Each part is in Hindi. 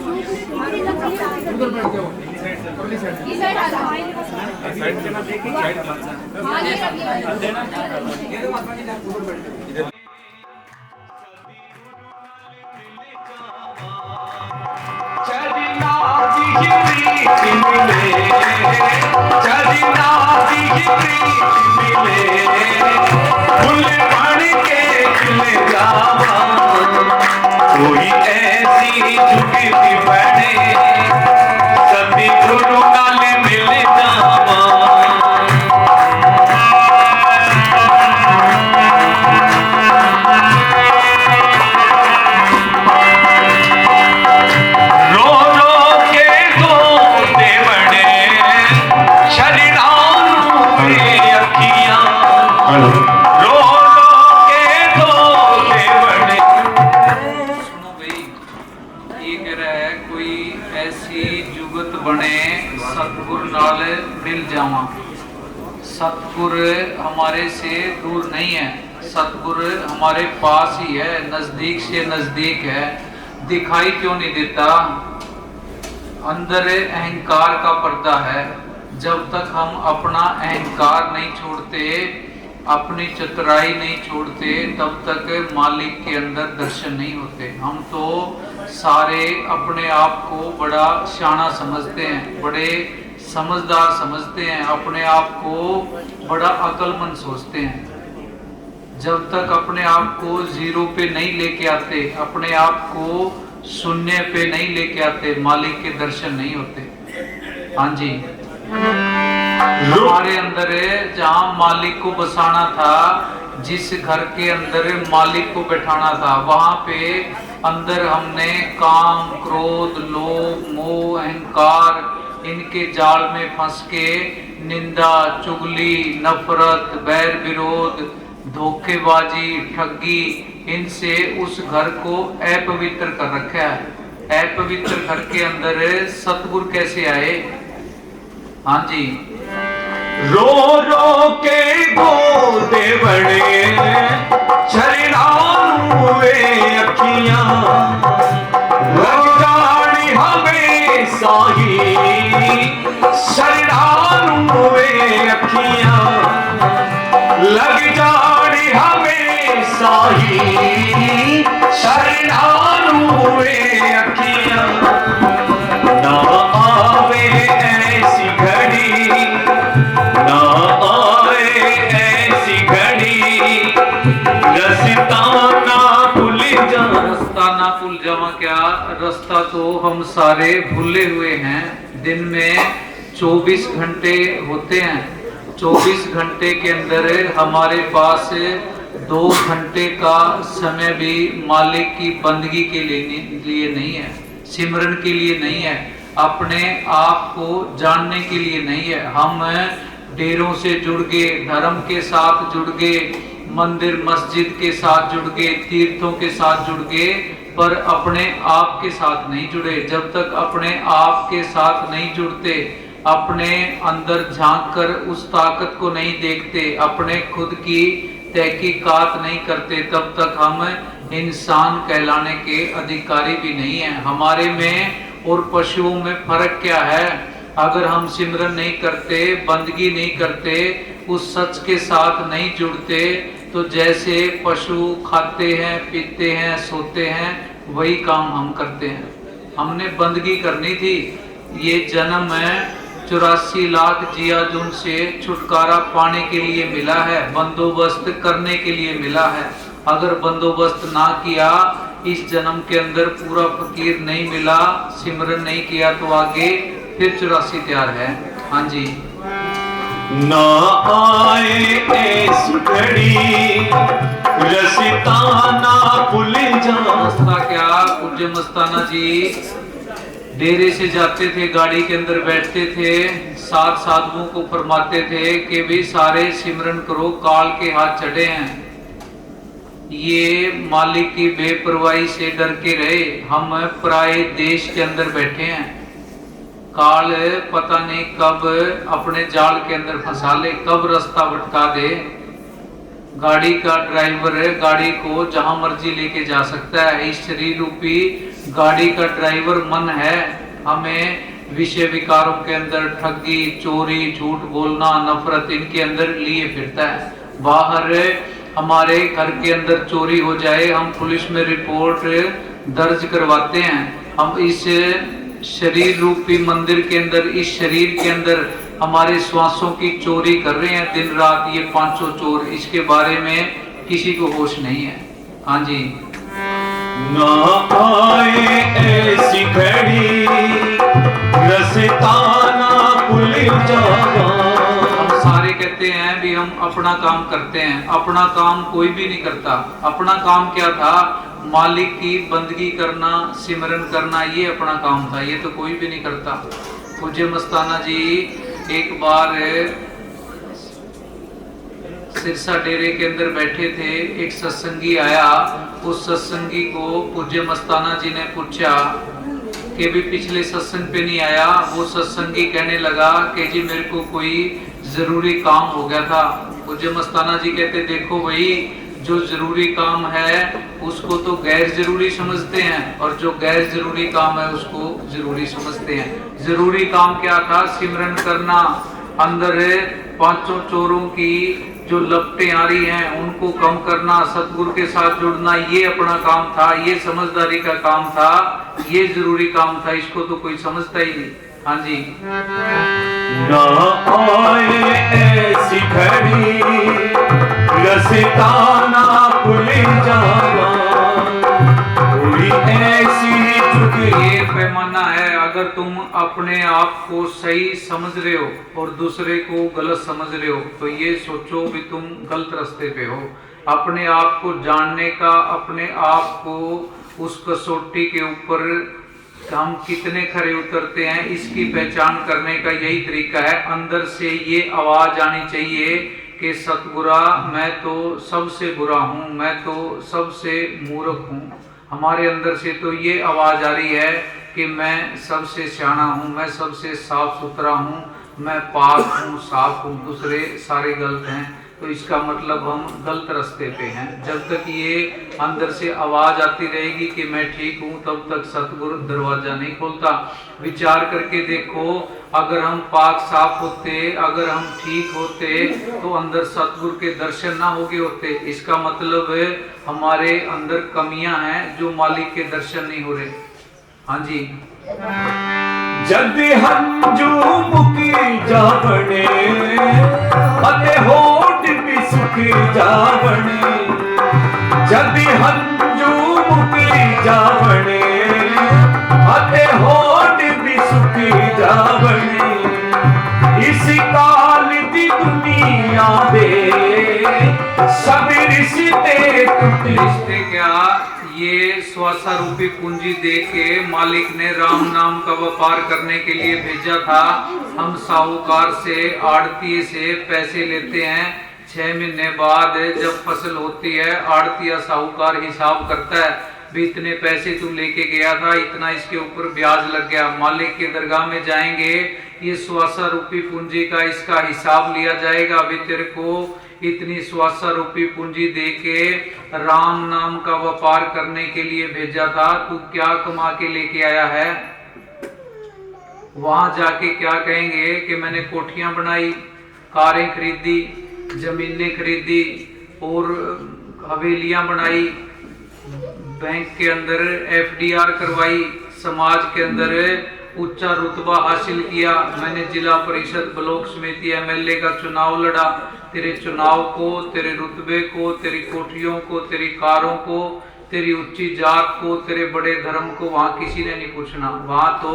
उधर बैठ जाओ, परली साइड साइड से ना देखिए, साइड देना उधर बैठ जाओ। कोई ऐसी जुगती बने सती गुरु नाल मिल जावा। रो रो के धोते बने शरीरां नूं अखियां। रो रो के धोते बने। सुनो भाई, ये कह रहा है कोई ऐसी जुगत बने सतगुर नाल मिल जावा। सतगुर हमारे से दूर नहीं है, सतगुर हमारे पास ही है, नजदीक से नजदीक है। दिखाई क्यों नहीं देता? अंदर अहंकार का पर्दा है। जब तक हम अपना अहंकार नहीं छोड़ते, अपनी चतुराई नहीं छोड़ते, तब तक मालिक के अंदर दर्शन नहीं होते। हम तो सारे अपने आप को बड़ा शाना समझते हैं, बड़े समझदार समझते हैं, अपने आप को बड़ा अक्लमंद सोचते हैं। जब तक अपने आप को जीरो पे नहीं लेके आते, अपने आप को शून्य पे नहीं लेके आते, मालिक के दर्शन नहीं होते। हाँ जी, हमारे अंदर जहाँ मालिक को बसाना था, जिस घर के अंदर मालिक को बैठाना था, वहां पे अंदर हमने काम, क्रोध, लोभ, मोह, अहंकार, इनके जाल में फंस के निंदा, चुगली, नफरत, बैर विरोध, धोखेबाजी, ठगी, इनसे उस घर को अपवित्र कर रखा है। अपवित्र घर के अंदर सतगुर कैसे आए? हाँ जी, रो रो के गोदे बड़े शरीरां हुए अखियां। लग जानी हमें साही शरीरां हुए अखियां। लग जानी हमें साही शरीरां हुए अखियां। ना आवे ऐसी घड़ी, ना आए ऐसी घड़ी, रास्ता ना भूल जा। रास्ता ना भूल जावा क्या? रास्ता तो हम सारे भूले हुए हैं। दिन में 24 घंटे होते हैं। 24 घंटे के अंदर हमारे पास 2 घंटे का समय भी मालिक की बंदगी के लिए नहीं है, सिमरन के लिए नहीं है, अपने आप को जानने के लिए नहीं है। हम डेरों से जुड़ गए, धर्म के साथ जुड़ गए, मंदिर मस्जिद के साथ जुड़ गए, तीर्थों के साथ जुड़ गए, पर अपने आप के साथ नहीं जुड़े। जब तक अपने आप के साथ नहीं जुड़ते, अपने अंदर झांक कर उस ताकत को नहीं देखते, अपने खुद की तहकीकात नहीं करते, तब तक हम इंसान कहलाने के अधिकारी भी नहीं हैं। हमारे में और पशुओं में फर्क क्या है? अगर हम सिमरन नहीं करते, बंदगी नहीं करते, उस सच के साथ नहीं जुड़ते, तो जैसे पशु खाते हैं, पीते हैं, सोते हैं, वही काम हम करते हैं। हमने बंदगी करनी थी। ये जन्म है 84 लाख जियाजुन से छुटकारा पाने के लिए मिला है, बंदोबस्त करने के लिए मिला है। अगर बंदोबस्त ना किया, इस जन्म के अंदर पूरा फकीर नहीं मिला, सिमरन नहीं किया, तो आगे फिर 84 तैयार है। हाँ जी, ना आए ऐसी घड़ी, रसिता ना भूल जा। रास्ता क्या? पूज्य मस्ताना जी डेरे से जाते थे, गाड़ी के अंदर बैठते थे, 7 साधुओं को फरमाते थे कि भी सारे सिमरन करो, काल के हाथ चढ़े हैं। ये मालिक की बेपरवाही से डर के रहे। हम पराये देश के अंदर बैठे हैं, काल पता नहीं कब अपने जाल के अंदर फंसा ले, कब रास्ता भटका दे। गाड़ी का ड्राइवर है, गाड़ी को जहां मर्जी लेके जा सकता है। इस शरीर रूपी गाड़ी का ड्राइवर मन है, हमें विषय विकारों के अंदर ठगी, चोरी, झूठ बोलना, नफरत इनके अंदर लिए फिरता है। बाहर हमारे घर के अंदर चोरी हो जाए, हम पुलिस में रिपोर्ट दर्ज करवाते हैं। हम इस शरीर रूपी मंदिर के अंदर, इस शरीर के अंदर हमारे श्वासों की चोरी कर रहे हैं दिन रात, ये पांचों चोर। इसके बारे में किसी को होश नहीं है। हाँ जी। ना आए ऐसी घड़ी रसता ना भूल जावा। हम सारे कहते हैं भी हम अपना काम करते हैं, अपना काम कोई भी नहीं करता। अपना काम क्या था? मालिक की बंदगी करना, सिमरन करना, ये अपना काम था। ये तो कोई भी नहीं करता। पूज्य मस्ताना जी एक बार सिरसा डेरे के अंदर बैठे थे, एक सत्संगी आया। उस सत्संगी को पूज्य मस्ताना जी ने पूछा कि भी पिछले सत्संग पे नहीं आया। वो सत्संगी कहने लगा कि जी मेरे को कोई जरूरी काम हो गया था। पूज्य मस्ताना जी कहते देखो भाई, जो जरूरी काम है उसको तो गैर जरूरी समझते हैं, और जो गैर जरूरी काम है उसको जरूरी समझते हैं। जरूरी काम क्या था? सिमरन करना, अंदर पांचों चोरों की जो लपटें आ रही हैं उनको कम करना, सतगुरु के साथ जुड़ना, ये अपना काम था, ये समझदारी का काम था, ये जरूरी काम था। इसको तो कोई समझता ही नहीं। हाँ जी। ना आए ऐसी घड़ी रसता ना भूल जावा। कोई ऐसी ये पैमाना है, अगर तुम अपने आप को सही समझ रहे हो और दूसरे को गलत समझ रहे हो तो ये सोचो भी तुम गलत रास्ते पे हो। अपने आप को जानने का, अपने आप को उस कसौटी के ऊपर हम कितने खरे उतरते हैं, इसकी पहचान करने का यही तरीका है। अंदर से ये आवाज आनी चाहिए कि सतगुरा मैं तो सबसे बुरा हूँ, मैं तो सबसे मूर्ख हूँ। हमारे अंदर से तो ये आवाज आ रही है कि मैं सबसे सियाना हूँ, मैं सबसे साफ सुथरा हूँ, मैं पाक हूँ, साफ हूँ, दूसरे सारे गलत हैं। तो इसका मतलब हम गलत रास्ते पे हैं। जब तक ये अंदर से आवाज आती रहेगी कि मैं ठीक हूँ, तब तक सतगुरु दरवाजा नहीं खोलता। विचार करके देखो, अगर हम पाक साफ होते, अगर हम ठीक होते तो अंदर सतगुरु के दर्शन ना होगे होते। इसका मतलब हमारे अंदर कमियां हैं जो मालिक के दर्शन नहीं हो रहे। हाँ जी। जद हंजू मुकी जावने अते होठ भी सुखी जावने। जद हंजू मुकी जावने अते होठ भी सुखी जावने। इस काल दी दुनिया दे सब रिश्ते टूटे। रिश्ते क्या? ये स्वासा रूपी पूंजी दे के मालिक ने राम नाम का व्यापार करने के लिए भेजा था। हम साहूकार से, आड़तीये से पैसे लेते हैं। 6 महीने बाद जब फसल होती है, आड़तीया साहूकार हिसाब करता है भी इतने पैसे तू लेके गया था, इतना इसके ऊपर ब्याज लग गया। मालिक के दरगाह में जाएंगे, ये स्वासा रूपी पूंजी का इसका हिसाब लिया जाएगा। अभी तेरे को इतनी स्वासा रूपी पूंजी देके राम नाम का व्यापार करने के लिए भेजा था, तू क्या कमा के लेके आया है? वहां जाके क्या कहेंगे कि मैंने कोठियां बनाई, कारें खरीदी, जमीनें खरीदी और हवेलियां बनाई, बैंक के अंदर FDR करवाई, समाज के अंदर ऊंचा रुतबा हासिल किया, मैंने जिला परिषद, ब्लॉक समिति, MLA का चुनाव लड़ा। तेरे चुनाव को, तेरे रुतबे को, तेरी कोठियों को, तेरी कारों को, तेरी ऊंची जात को, तेरे बड़े धर्म को वहां किसी ने नहीं पूछना। वहां तो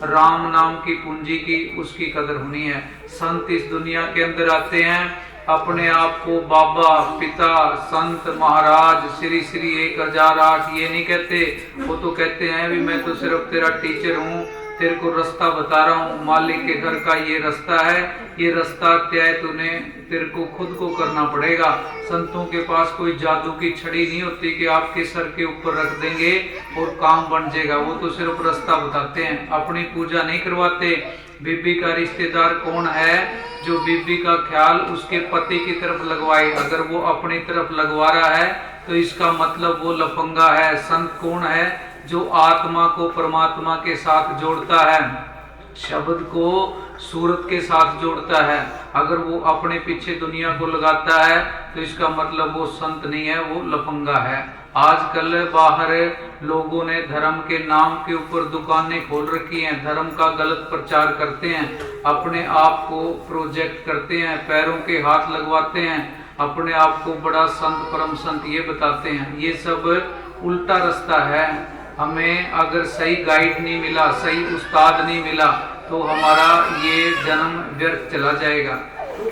राम नाम की पूंजी की, उसकी कदर होनी है। संत इस दुनिया के अंदर आते हैं, अपने आप को बाबा, पिता, संत, महाराज, श्री श्री 1008 ये नहीं कहते। वो तो कहते हैं भी मैं तो सिर्फ तेरा टीचर हूँ, तेरे को रास्ता बता रहा हूँ, मालिक के घर का ये रास्ता है, ये रास्ता तय तूने तेरे को खुद को करना पड़ेगा। संतों के पास कोई जादू की छड़ी नहीं होती कि आपके सर के ऊपर रख देंगे और काम बन जाएगा। वो तो सिर्फ रास्ता बताते हैं, अपनी पूजा नहीं करवाते। बीबी का रिश्तेदार कौन है जो बीबी का ख्याल उसके पति की तरफ लगवाए? अगर वो अपनी तरफ लगवा रहा है तो इसका मतलब वो लफंगा है। संत कौन है जो आत्मा को परमात्मा के साथ जोड़ता है, शब्द को सूरत के साथ जोड़ता है। अगर वो अपने पीछे दुनिया को लगाता है तो इसका मतलब वो संत नहीं है, वो लफंगा है। आजकल बाहर लोगों ने धर्म के नाम के ऊपर दुकानें खोल रखी हैं, धर्म का गलत प्रचार करते हैं, अपने आप को प्रोजेक्ट करते हैं, पैरों के हाथ लगवाते हैं, अपने आप को बड़ा संत परम संत ये बताते हैं। ये सब उल्टा रास्ता है। हमें अगर सही गाइड नहीं मिला, सही उस्ताद नहीं मिला तो हमारा ये जन्म व्यर्थ चला जाएगा।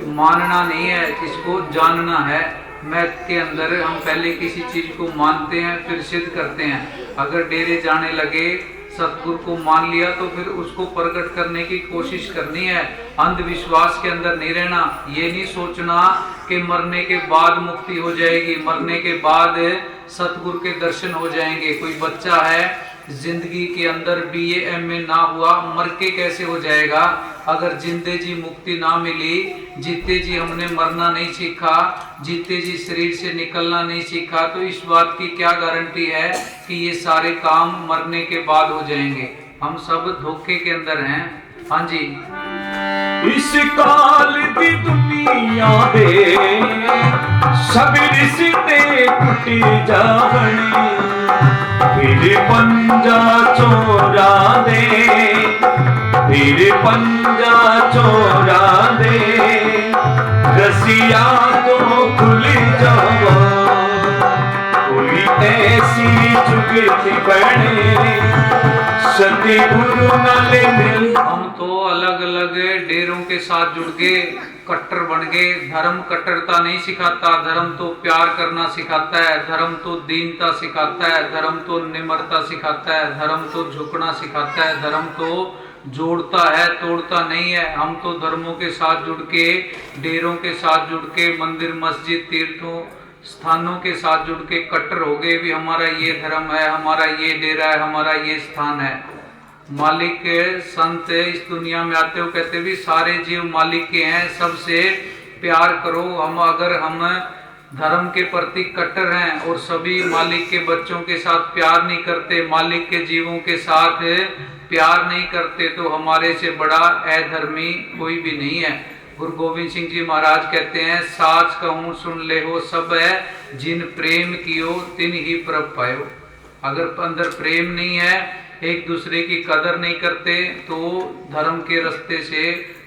मानना नहीं है, इसको जानना है। मैथ के अंदर हम पहले किसी चीज को मानते हैं फिर सिद्ध करते हैं। अगर डेरे जाने लगे, सतगुरु को मान लिया तो फिर उसको प्रकट करने की कोशिश करनी है। अंधविश्वास के अंदर नहीं रहना। ये नहीं सोचना कि मरने के बाद मुक्ति हो जाएगी, मरने के बाद सतगुरु के दर्शन हो जाएंगे। कोई बच्चा है जिंदगी के अंदर BA MA ना हुआ, मर के कैसे हो जाएगा? अगर जिंदे जी मुक्ति ना मिली, जीते जी हमने मरना नहीं सीखा, जीते जी शरीर से निकलना नहीं सीखा, तो इस बात की क्या गारंटी है कि ये सारे काम मरने के बाद हो जाएंगे? हम सब धोखे के अंदर हैं। हाँ जी। इस काल की दुनिया दे सब रिश्ते टूटी जावने, फिर पंजा चोरा दे, फिर पंजा चोरा दे, रसिया तो खुल जावा, कोई ऐसी जुगती बने, सतगुरु नाले मिल। हम तो अलग अलग डेरों के साथ जुड़ गए, कट्टर बन गए। धर्म कट्टरता नहीं सिखाता, धर्म तो प्यार करना सिखाता है, धर्म तो दीनता सिखाता है, धर्म तो निम्रता सिखाता है, धर्म तो झुकना सिखाता है, धर्म तो जोड़ता है, तोड़ता नहीं है। हम तो धर्मों के साथ जुड़ के, डेरों के साथ जुड़ के, मंदिर मस्जिद तीर्थों स्थानों के साथ जुड़ के कट्टर हो गए भी हमारा ये धर्म है, हमारा ये डेरा है, हमारा ये स्थान है। मालिक संत इस दुनिया में आते हो कहते भी सारे जीव मालिक के हैं, सबसे प्यार करो। हम धर्म के प्रति कट्टर हैं और सभी मालिक के बच्चों के साथ प्यार नहीं करते, मालिक के जीवों के साथ प्यार नहीं करते, तो हमारे से बड़ा अधर्मी कोई भी नहीं है। गुरु गोविंद सिंह जी महाराज कहते हैं, साच कहूँ सुन ले हो सब है, जिन प्रेम कियो तिन ही प्रभ पायो। अगर अंदर प्रेम नहीं है, एक दूसरे की कदर नहीं करते, तो धर्म के रास्ते से,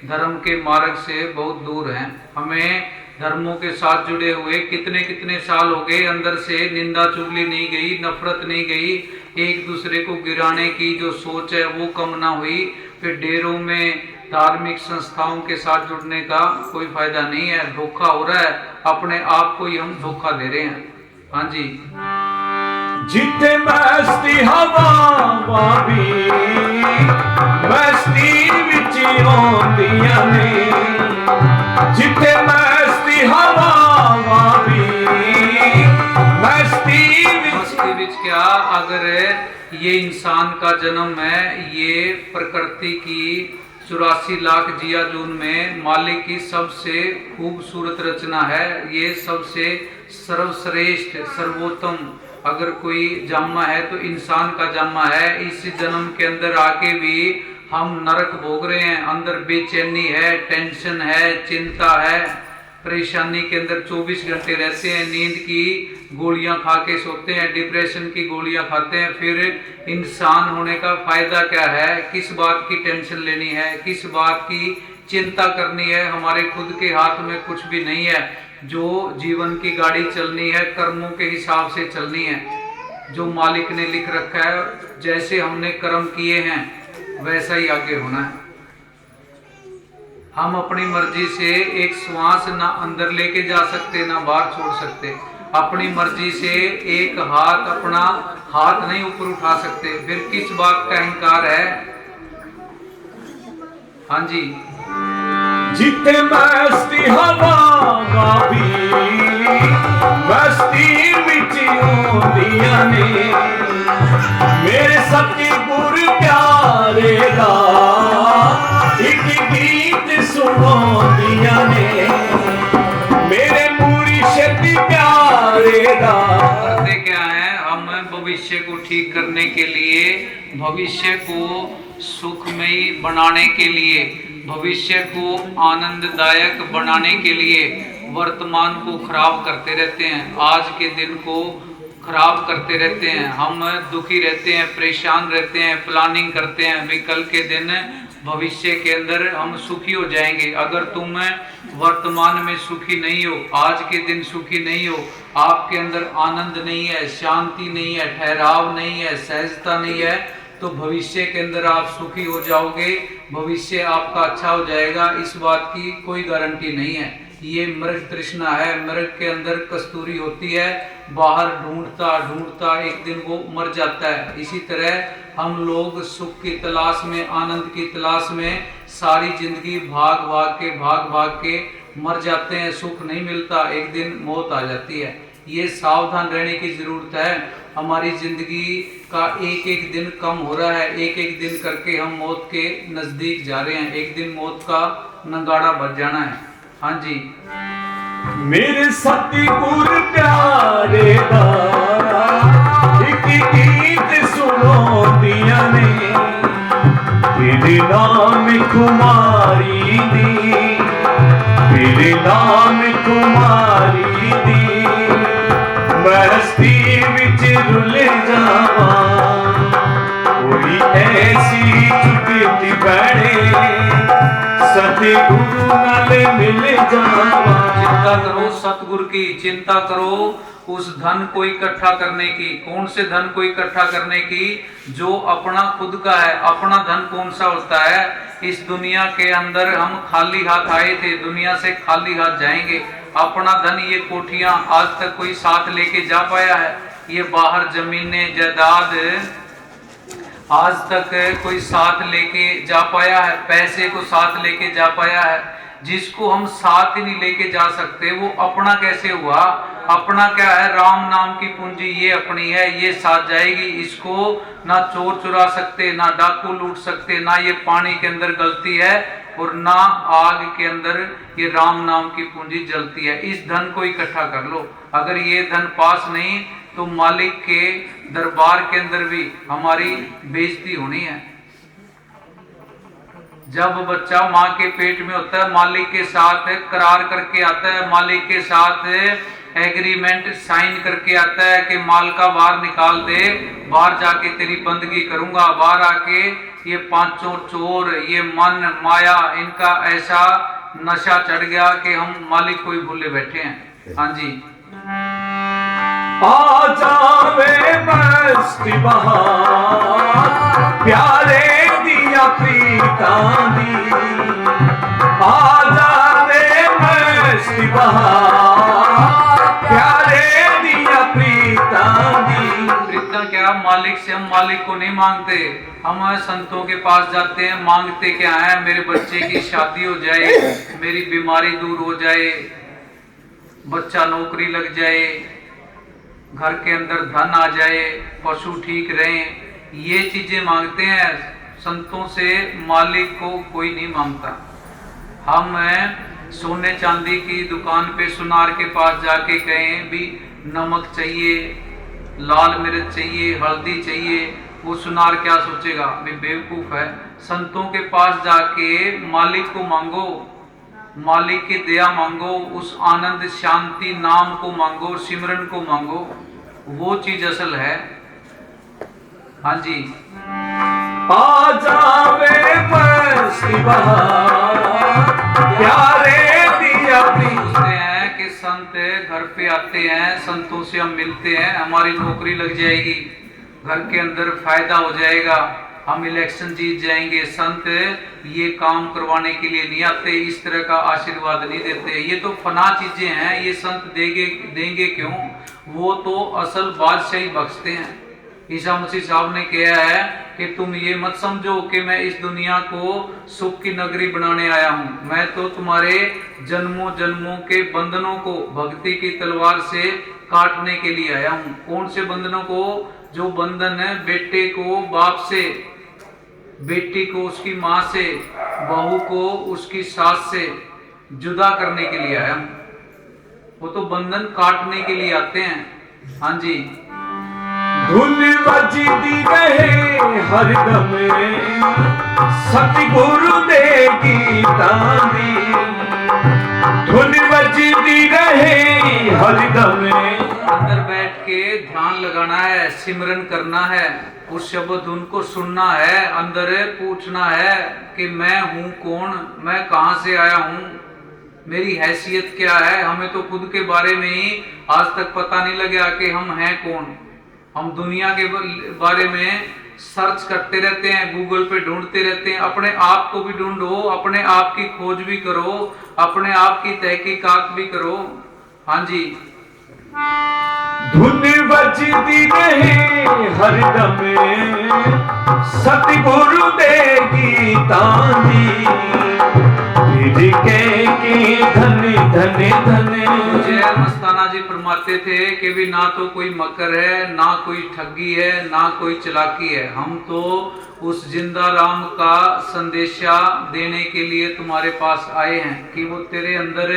धर्म के मार्ग से बहुत दूर हैं। हमें धर्मों के साथ जुड़े हुए कितने कितने साल हो गए, अंदर से निंदा चुगली नहीं गई, नफरत नहीं गई, एक दूसरे को गिराने की जो सोच है वो कम ना हुई। फिर डेरों में धार्मिक संस्थाओं के साथ जुड़ने का कोई फायदा नहीं है, धोखा हो रहा है, अपने आप को ही हम धोखा दे रहे हैं। हाँ जी। जिते मस्ती हवा भी मस्ती विच आउंदियां ने, जिते मस्ती हवा भी मस्ती विच क्या? अगर ये इंसान का जन्म है, ये प्रकृति की 84 लाख जिया जून में मालिक की सबसे खूबसूरत रचना है, ये सबसे सर्वश्रेष्ठ सर्वोत्तम अगर कोई जामा है तो इंसान का जामा है। इस जन्म के अंदर आके भी हम नरक भोग रहे हैं, अंदर बेचैनी है, टेंशन है, चिंता है, परेशानी के अंदर 24 घंटे रहते हैं, नींद की गोलियां खा के सोते हैं, डिप्रेशन की गोलियां खाते हैं। फिर इंसान होने का फायदा क्या है? किस बात की टेंशन लेनी है, किस बात की चिंता करनी है? हमारे खुद के हाथ में कुछ भी नहीं है। जो जीवन की गाड़ी चलनी है, कर्मों के हिसाब से चलनी है, जो मालिक ने लिख रखा है, जैसे हमने कर्म किए हैं वैसा ही आगे होना है। हम अपनी मर्जी से एक श्वास ना अंदर लेके जा सकते, ना बाहर छोड़ सकते। अपनी मर्जी से एक हाथ, अपना हाथ नहीं ऊपर उठा सकते, फिर किस बात का अहंकार है? हाँ जी। जिते मस्ती हवा भी मस्ती विच आउंदियां ने, मेरे सतगुरु प्यारे दा एक गीत सुनाउंदियां ने, मेरे मुर्शिद प्यारे दा। करते क्या है? हम भविष्य को ठीक करने करने के लिए, भविष्य को सुखमयी बनाने के लिए, भविष्य को आनंददायक बनाने के लिए वर्तमान को खराब करते रहते हैं, आज के दिन को खराब करते रहते हैं। हम दुखी रहते हैं, परेशान रहते हैं, प्लानिंग करते हैं भी कल के दिन भविष्य के अंदर हम सुखी हो जाएंगे। अगर तुम वर्तमान में सुखी नहीं हो, आज के दिन सुखी नहीं हो, आपके अंदर आनंद नहीं है, शांति नहीं है, ठहराव नहीं है, सहजता नहीं है, तो भविष्य के अंदर आप सुखी हो जाओगे, भविष्य आपका अच्छा हो जाएगा, इस बात की कोई गारंटी नहीं है। ये मृग तृष्णा है, मृग के अंदर कस्तूरी होती है, बाहर ढूंढता ढूंढता एक दिन वो मर जाता है। इसी तरह हम लोग सुख की तलाश में, आनंद की तलाश में सारी जिंदगी भाग भाग के मर जाते हैं, सुख नहीं मिलता, एक दिन मौत आ जाती है। ये सावधान रहने की जरूरत है। हमारी जिंदगी का एक एक दिन कम हो रहा है, एक एक दिन करके हम मौत के नजदीक जा रहे हैं, एक दिन मौत का नगाड़ा बज जाना है। हाँ जी। मेरे सतगुर प्यारे दा एक गीत सुनो दिया ने, तेरे नाम कुमारी दी, तेरे नाम कुमारी दी, मस्ती विच रुल जावा, कोई ऐसी चुटकी बैठे सतगुरु नाल मिल जावा। चिंता करो सतगुरु की, चिंता करो उस धन को इकट्ठा करने की। कौन से धन को इकट्ठा करने की? जो अपना खुद का है। अपना धन कौन सा होता है? इस दुनिया के अंदर हम खाली हाथ आए थे, दुनिया से खाली हाथ जाएंगे। अपना धन ये कोठियां आज तक कोई साथ लेके जा पाया है? ये बाहर जमीनें जायदाद आज तक कोई साथ लेके जा पाया है? पैसे को साथ लेके जा पाया है? जिसको हम साथ ही नहीं लेके जा सकते वो अपना कैसे हुआ? अपना क्या है? राम नाम की पूंजी ये अपनी है, ये साथ जाएगी। इसको ना चोर चुरा सकते, ना डाकू लूट सकते, ना ये पानी के अंदर गलती है और ना आग के अंदर ये राम नाम की पूंजी जलती है। इस धन को इकट्ठा कर लो। अगर ये धन पास नहीं तो मालिक के दरबार के अंदर भी हमारी बेइज्जती होनी है। जब बच्चा माँ के पेट में होता है, मालिक के साथ करार करके आता है, मालिक के साथ एग्रीमेंट साइन करके आता है कि माल का बाहर निकाल दे, बाहर जाके तेरी बंदगी करूंगा। बाहर आके ये पांचों चोर, ये मन माया, इनका ऐसा नशा चढ़ गया कि हम मालिक को ही भूले बैठे हैं। हाँ जी। आ जावे मस्ती बहार प्यारे दिया प्रीतां दी, आ जावे मस्ती बहार प्यारे दिया प्रीतां दी। प्रीतां क्या? मालिक से हम मालिक को नहीं मांगते, हम संतों के पास जाते हैं। मांगते क्या है? मेरे बच्चे की शादी हो जाए, मेरी बीमारी दूर हो जाए, बच्चा नौकरी लग जाए, घर के अंदर धन आ जाए, पशु ठीक रहें, ये चीजें मांगते हैं। संतों से मालिक को कोई नहीं मांगता। हम सोने चांदी की दुकान पे सुनार के पास जाके कहें भी नमक चाहिए, लाल मिर्च चाहिए, हल्दी चाहिए, वो सुनार क्या सोचेगा? भी बेवकूफ है। संतों के पास जाके मालिक को मांगो, मालिक की दया मांगो, उस आनंद शांति नाम को मांगो, सिमरन को मांगो, वो चीज असल है। हाँ जी। आ जावे मस्ती बहार प्यारे दिया पूछते हैं कि संत घर पे आते हैं, संतों से हम मिलते हैं, हमारी नौकरी लग जाएगी, घर के अंदर फायदा हो जाएगा, हम इलेक्शन जीत जाएंगे। संत ये काम करवाने के लिए नहीं आते, इस तरह का आशीर्वाद नहीं देते। ये तो फना चीजें हैं, ये संत देंगे क्यों? वो तो असल बादशाही बख्शते हैं। ईसा मसीह साहब ने कहा है कि तुम ये मत समझो कि मैं इस दुनिया को सुख की नगरी बनाने आया हूँ, मैं तो तुम्हारे जन्मों जन्मों के बंधनों को भक्ति की तलवार से काटने के लिए आया हूँ। कौन से बंधनों को? जो बंधन है बेटे को बाप से, बेटी को उसकी माँ से, बहू को उसकी सास से जुदा करने के लिए आया हूँ। वो तो बंधन काटने के लिए आते हैं। हाँ जी। धुन बजती रहे हरदम सतगुरु दे गीतां दी, धुन बजती रहे हरदम। अंदर बैठ के ध्यान लगाना है, सिमरन करना है, उस शब्द उनको सुनना है, अंदर पूछना है कि मैं हूँ कौन, मैं कहाँ से आया हूँ, मेरी हैसियत क्या है। हमें तो खुद के बारे में ही आज तक पता नहीं लगा कि हम हैं कौन। हम दुनिया के बारे में सर्च करते रहते हैं, गूगल पे ढूंढते रहते हैं। अपने आप को भी ढूंढो, अपने आप की खोज भी करो, अपने आप की तहकीकात भी करो। हाँ जी। धुन बजती रहे हरदम सतगुरु दे गीतां दी, के धन धन धन। जय मस्ताना जी फरमाते थे कि भी ना तो कोई मकर है, ना कोई ठगी है, ना कोई चालाकी है। हम तो उस जिंदा राम का संदेशा देने के लिए तुम्हारे पास आए हैं कि वो तेरे अंदर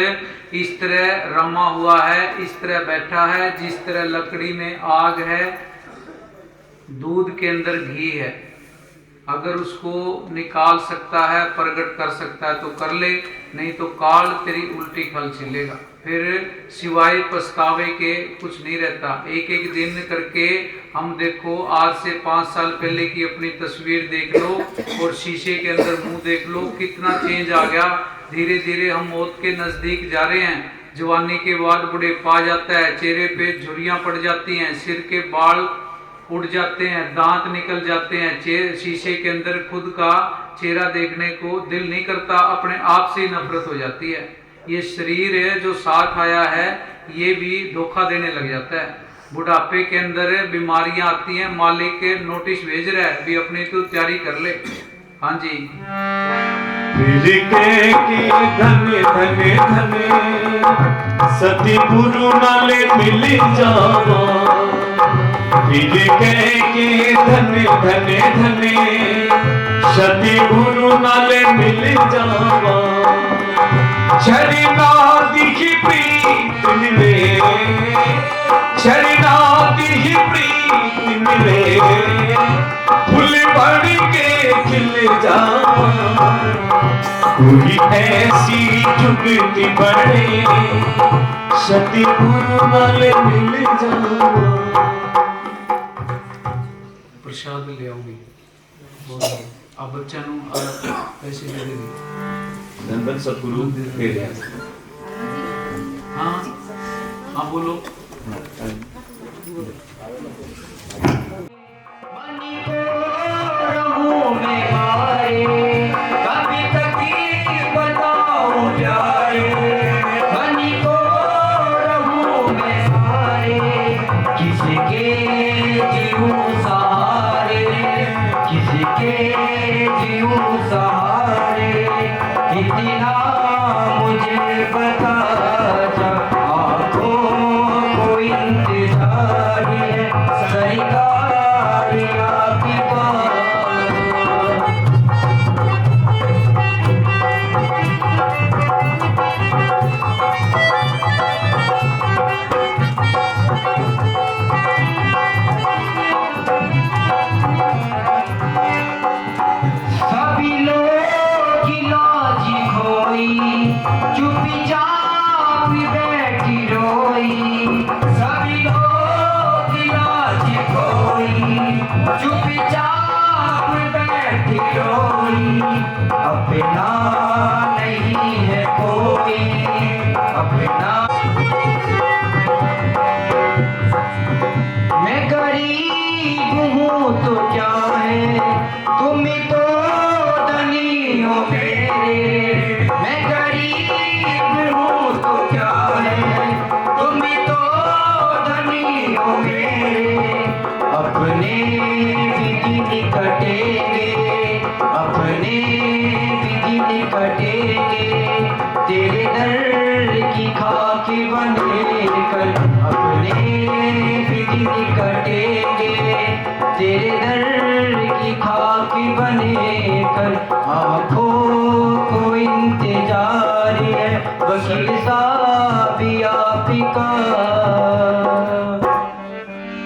इस तरह रमा हुआ है, इस तरह बैठा है, जिस तरह लकड़ी में आग है, दूध के अंदर घी है। अगर उसको निकाल सकता है, प्रकट कर सकता है तो कर ले, नहीं तो काल तेरी उल्टी खल छिलेगा। फिर सिवाय पछतावे के कुछ नहीं रहता। एक एक दिन करके हम देखो, आज से 5 साल पहले की अपनी तस्वीर देख लो और शीशे के अंदर मुंह देख लो, कितना चेंज आ गया। धीरे धीरे हम मौत के नजदीक जा रहे हैं। जवानी के बाद बुढ़ापा आ जाता है, चेहरे पे झुर्रियां पड़ जाती हैं, सिर के बाल उड़ जाते हैं, दांत निकल जाते हैं। शीशे के अंदर खुद का चेहरा देखने को दिल नहीं करता, अपने आप से ही नफरत हो जाती है। ये शरीर है जो साथ आया है, ये भी धोखा देने लग जाता है। बुढ़ापे के अंदर बीमारियां आती हैं, मालिक के नोटिस भेज रहा है भी अपनी तो तैयारी कर ले। हाँ जी। धन धन धन सती गुरु नाले मिल जावा, फिर के धन धन धन सती गुरु नाले मिल जावा। छड़ना दिखी प्रीत मिले, छड़ना दिखी प्रीत मिले, फूल बढ़ के खिल जावा। कोई ऐसी जुगती बने सती गुरु नाले मिल जावा। प्रसाद ले आऊंगी अब बच्चा पैसे दे देगी। धन सतगुरु फेरे। हाँ हाँ बोलो।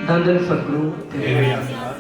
धन धन सतगुरु तेरे आसपास